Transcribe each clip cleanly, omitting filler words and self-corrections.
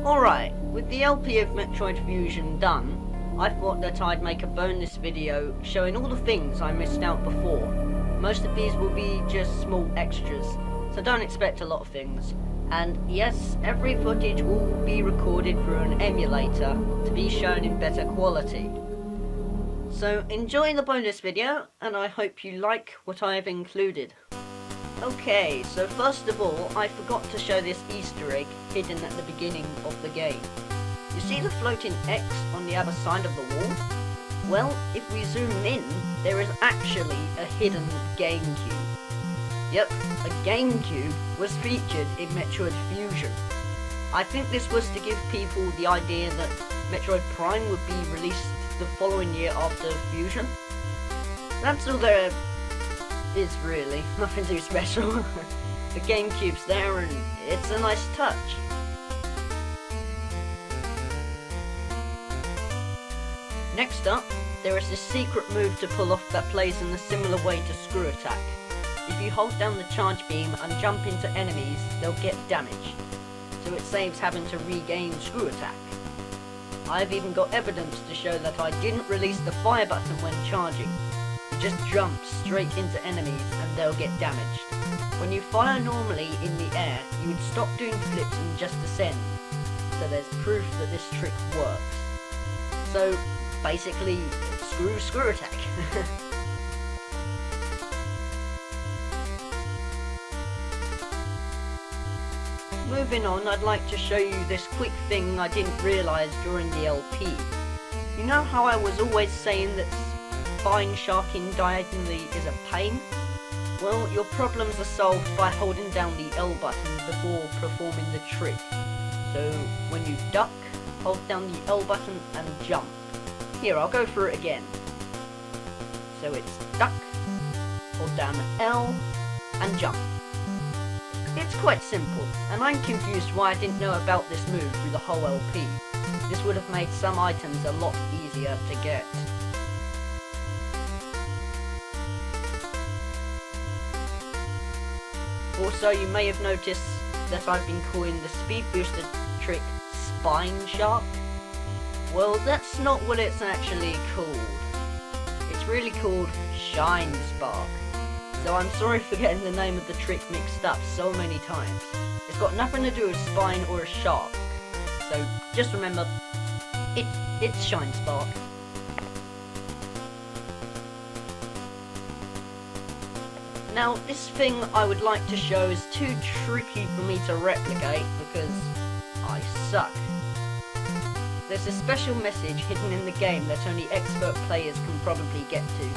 Alright, with the LP of Metroid Fusion done, I thought that I'd make a bonus video showing all the things I missed out before. Most of these will be just small extras, so don't expect a lot of things. And yes, every footage will be recorded through an emulator to be shown in better quality. So enjoy the bonus video, and I hope you like what I have included. Okay, so first of all, I forgot to show this Easter egg hidden at the beginning of the game. You see the floating X on the other side of the wall? Well, if we zoom in, there is actually a hidden GameCube. Yep, a GameCube was featured in Metroid Fusion. I think this was to give people the idea that Metroid Prime would be released the following year after Fusion. That's all there is really, nothing too special. The GameCube's there and it's a nice touch. Next up, there is this secret move to pull off that plays in a similar way to Screw Attack. If you hold down the charge beam and jump into enemies, they'll get damaged, so it saves having to regain Screw Attack. I've even got evidence to show that I didn't release the fire button when charging. You just jump straight into enemies and they'll get damaged. When you fire normally in the air, you would stop doing flips and just descend, so there's proof that this trick works. So basically, screw attack. Moving on, I'd like to show you this quick thing I didn't realise during the LP. You know how I was always saying that spine sharking diagonally is a pain? Well, your problems are solved by holding down the L button before performing the trick. So, when you duck, hold down the L button and jump. Here, I'll go through it again. So it's duck, hold down L, and jump. It's quite simple, and I'm confused why I didn't know about this move through the whole LP. This would have made some items a lot easier to get. Also, you may have noticed that I've been calling the speed booster trick Spine Shark. Well, that's not what it's actually called. It's really called Shine Spark. So I'm sorry for getting the name of the trick mixed up so many times. It's got nothing to do with spine or a shark. So just remember, it's Shine Spark. Now, this thing I would like to show is too tricky for me to replicate because I suck. There's a special message hidden in the game that only expert players can probably get to.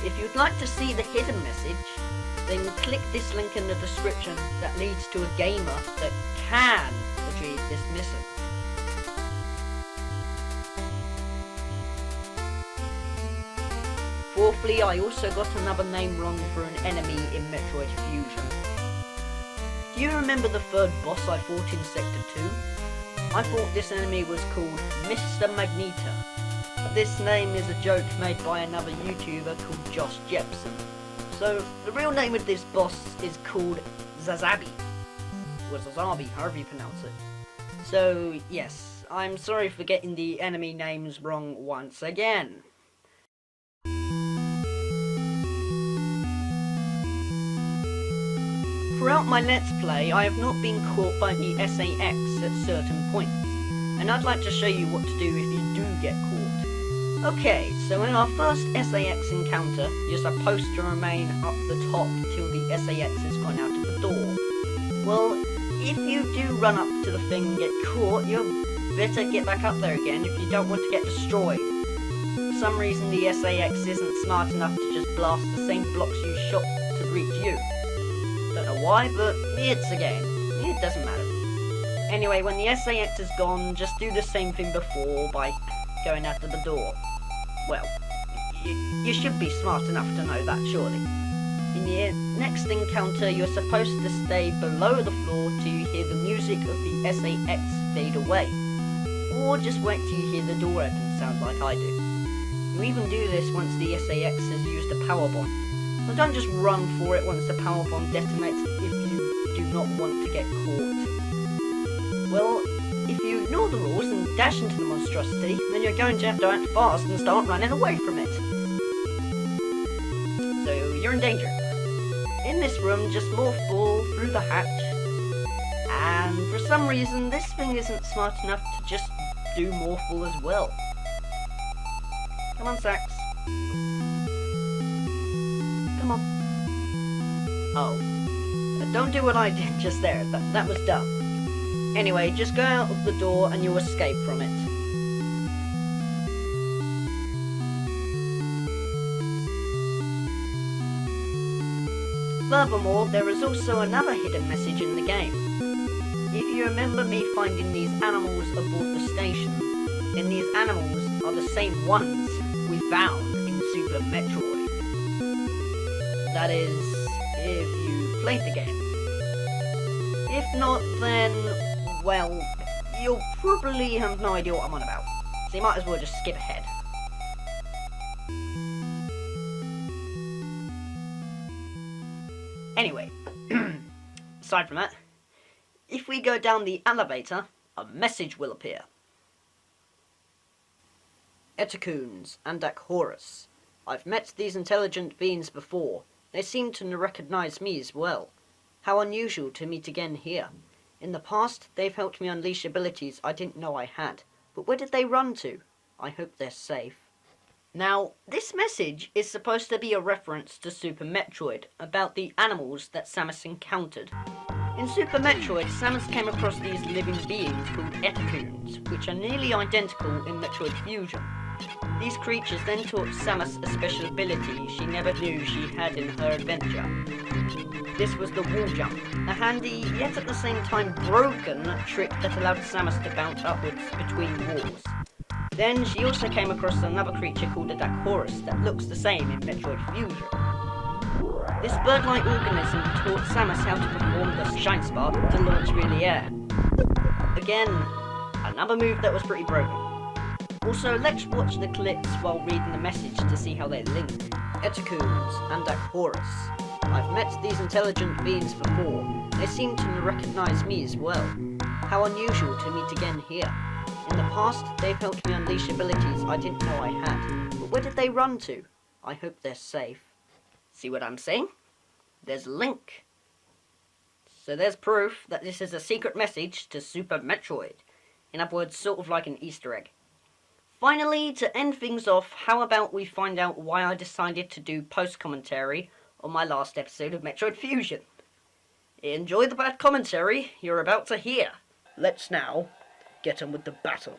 If you'd like to see the hidden message, then click this link in the description that leads to a gamer that can retrieve this message. Fourthly, I also got another name wrong for an enemy in Metroid Fusion. Do you remember the third boss I fought in Sector 2? I thought this enemy was called Mr. Magneto. This name is a joke made by another YouTuber called Josh Jepson. So, the real name of this boss is called Zazabi. Or Zazabi, however you pronounce it. So, yes, I'm sorry for getting the enemy names wrong once again. Throughout my Let's Play, I have not been caught by the SAX at certain points, and I'd like to show you what to do if you do get caught. Okay, so in our first SAX encounter, you're supposed to remain up the top till the SAX has gone out of the door. Well, if you do run up to the thing and get caught, you better get back up there again if you don't want to get destroyed. For some reason the SAX isn't smart enough to just blast the same blocks you shot to reach you. Don't know why, but it's a game. It doesn't matter. Anyway, when the SAX is gone, just do the same thing before by going out of the door. Well, you should be smart enough to know that, surely. In the next encounter, you're supposed to stay below the floor till you hear the music of the SAX fade away. Or just wait till you hear the door open sound like I do. You even do this once the SAX has used a power bomb. So don't just run for it once the power bomb detonates if you do not want to get caught. the rules and dash into the monstrosity, then you're going to have to act fast and start running away from it. So you're in danger. In this room, just morphball through the hatch. And for some reason, this thing isn't smart enough to just do morphball as well. Come on, Sax. Come on. Oh. Don't do what I did just there. That was dumb. Anyway, just go out of the door and you'll escape from it. Furthermore, there is also another hidden message in the game. If you remember me finding these animals aboard the station, then these animals are the same ones we found in Super Metroid. That is, if you played the game. If not, then, well, you'll probably have no idea what I'm on about. So you might as well just skip ahead. Anyway, aside from that, if we go down the elevator, a message will appear. Etacoons and Horus. I've met these intelligent beings before. They seem to recognize me as well. How unusual to meet again here. In the past, they've helped me unleash abilities I didn't know I had. But where did they run to? I hope they're safe. Now, this message is supposed to be a reference to Super Metroid, about the animals that Samus encountered. In Super Metroid, Samus came across these living beings called Etacoons, which are nearly identical in Metroid Fusion. These creatures then taught Samus a special ability she never knew she had in her adventure. This was the wall jump, a handy, yet at the same time broken, trick that allowed Samus to bounce upwards between walls. Then she also came across another creature called a Horus that looks the same in Metroid Fusion. This bird-like organism taught Samus how to perform the Shine Spark to launch through the air. Again, another move that was pretty broken. Also, let's watch the clips while reading the message to see how they link. Etacoons and Horus. I've met these intelligent beings before. They seem to recognize me as well. How unusual to meet again here. In the past, they've helped me unleash abilities I didn't know I had. But where did they run to? I hope they're safe. See what I'm saying? There's a link. So there's proof that this is a secret message to Super Metroid. In other words, sort of like an Easter egg. Finally, to end things off, how about we find out why I decided to do post-commentary on my last episode of Metroid Fusion. Enjoy the bad commentary you're about to hear. Let's now get on with the battle.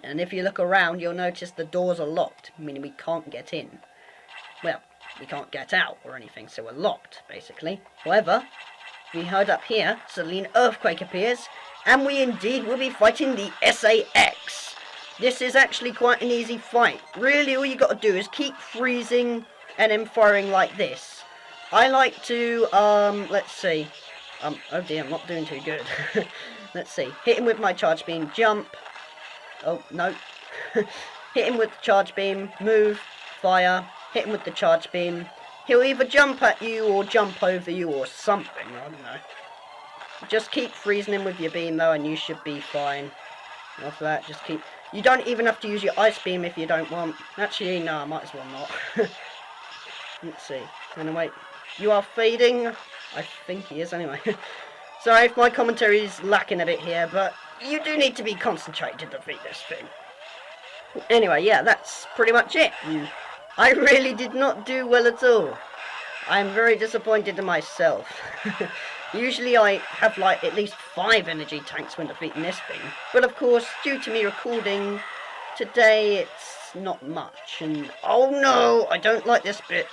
And if you look around, you'll notice the doors are locked, meaning we can't get in. Well, we can't get out or anything, so we're locked, basically. However, we heard up here, suddenly an earthquake appears, and we indeed will be fighting the SAX. This is actually quite an easy fight. Really, all you got to do is keep freezing and then firing like this. I like to, let's see. Oh dear, I'm not doing too good. Let's see. Hit him with my charge beam, jump. Oh, no. Hit him with the charge beam, move, fire. Hit him with the charge beam. He'll either jump at you or jump over you or something, I don't know. Just keep freezing him with your beam though and you should be fine. After that, just keep... You don't even have to use your ice beam if you don't want. Actually, no, I might as well not. Let's see. Anyway, you are fading. I think he is anyway. Sorry if my commentary is lacking a bit here, but you do need to be concentrated to defeat this thing. Anyway, yeah, that's pretty much it. I really did not do well at all. I'm very disappointed in myself. Usually I have like at least 5 energy tanks when defeating this thing. But of course, due to me recording today, it's not much. And oh no, I don't like this bit.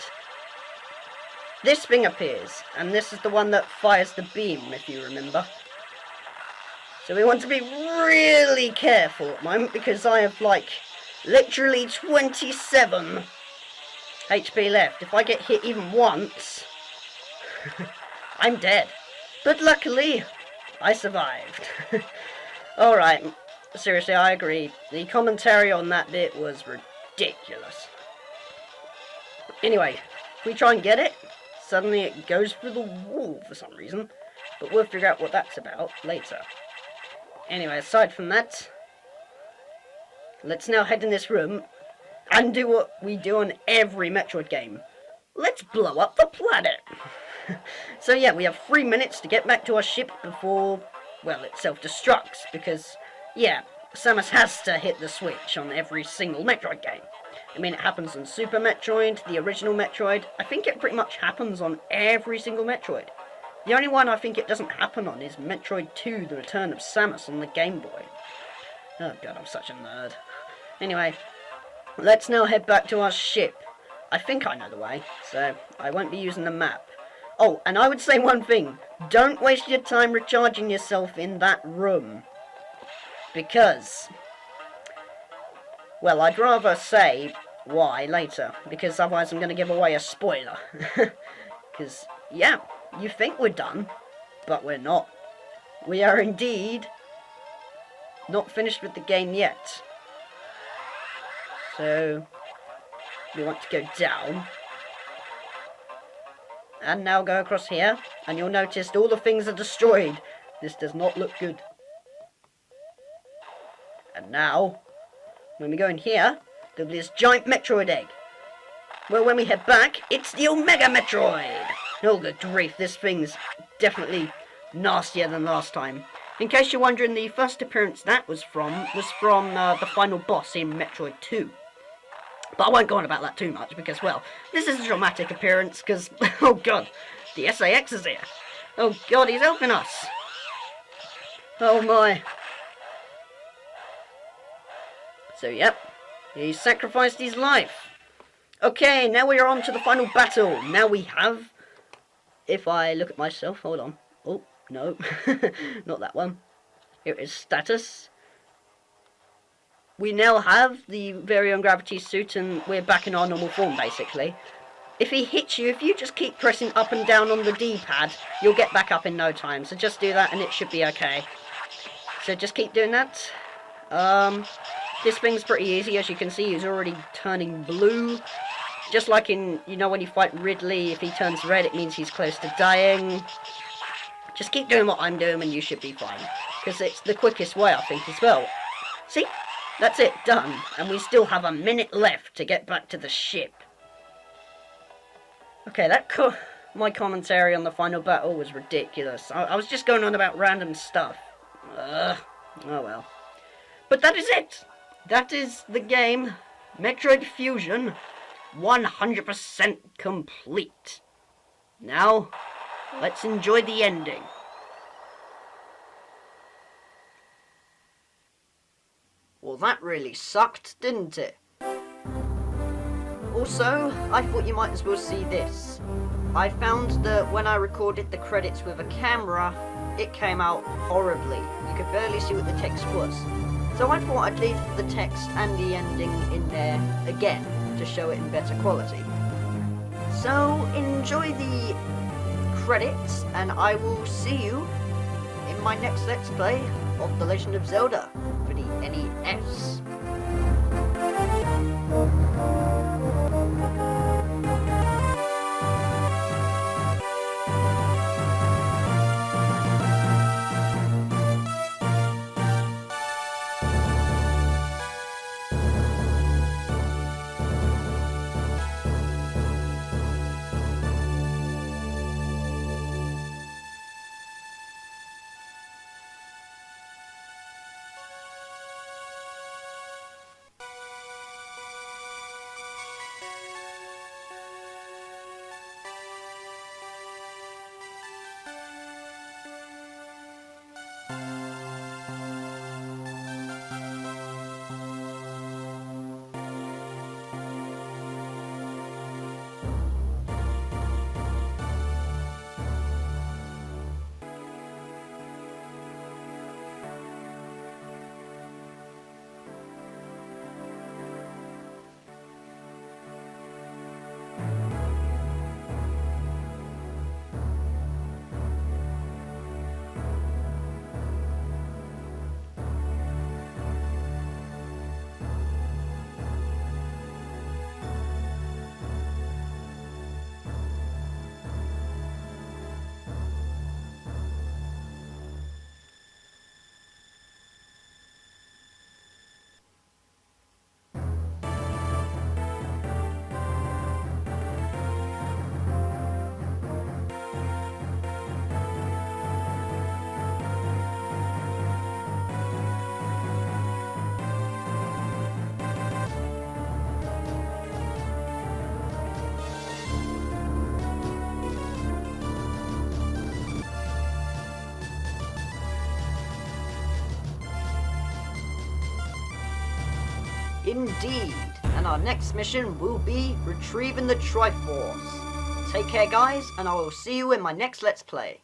This thing appears, and this is the one that fires the beam, if you remember. So we want to be really careful at the moment, because I have like literally 27 HP left. If I get hit even once, I'm dead. But luckily, I survived. Alright, seriously, I agree. The commentary on that bit was ridiculous. Anyway, if we try and get it, suddenly it goes through the wall for some reason. But we'll figure out what that's about later. Anyway, aside from that, let's now head in this room and do what we do on every Metroid game. Let's blow up the planet! So yeah, we have 3 minutes to get back to our ship before, well, it self-destructs, because, yeah, Samus has to hit the switch on every single Metroid game. I mean, it happens on Super Metroid, the original Metroid. I think it pretty much happens on every single Metroid. The only one I think it doesn't happen on is Metroid 2, The Return of Samus on the Game Boy. Oh god, I'm such a nerd. Anyway, let's now head back to our ship. I think I know the way, so I won't be using the map. Oh, and I would say one thing. Don't waste your time recharging yourself in that room. Because, well, I'd rather say why later, because otherwise I'm going to give away a spoiler. Because, yeah, you think we're done, but we're not. We are indeed not finished with the game yet. So, we want to go down. And now go across here, and you'll notice all the things are destroyed. This does not look good. And now, when we go in here, there'll be this giant Metroid egg. Well, when we head back, it's the Omega Metroid! Oh, good grief, this thing's definitely nastier than last time. In case you're wondering, the first appearance that was from the final boss in Metroid 2. But I won't go on about that too much, because, well, this is a dramatic appearance, because, oh god, the SAX is here. Oh god, he's helping us. Oh my. So, yep, he sacrificed his life. Okay, now we are on to the final battle. Now we have, if I look at myself, hold on. Oh, no, not that one. Here is status. We now have the very own gravity suit, and we're back in our normal form, basically. If he hits you, if you just keep pressing up and down on the D-pad, you'll get back up in no time. So just do that, and it should be okay. So just keep doing that. This thing's pretty easy, as you can see. He's already turning blue. Just like in, you know, when you fight Ridley, if he turns red, it means he's close to dying. Just keep doing what I'm doing, and you should be fine. Because it's the quickest way, I think, as well. See? That's it, done. And we still have a minute left to get back to the ship. Okay, my commentary on the final battle was ridiculous. I was just going on about random stuff. Oh well. But that is it. That is the game. Metroid Fusion. 100% complete. Now, let's enjoy the ending. Well, that really sucked, didn't it? Also, I thought you might as well see this. I found that when I recorded the credits with a camera, it came out horribly. You could barely see what the text was. So I thought I'd leave the text and the ending in there again, to show it in better quality. So, enjoy the credits, and I will see you in my next Let's Play of The Legend of Zelda for the NES. Indeed, and our next mission will be retrieving the Triforce. Take care guys, and I will see you in my next Let's Play.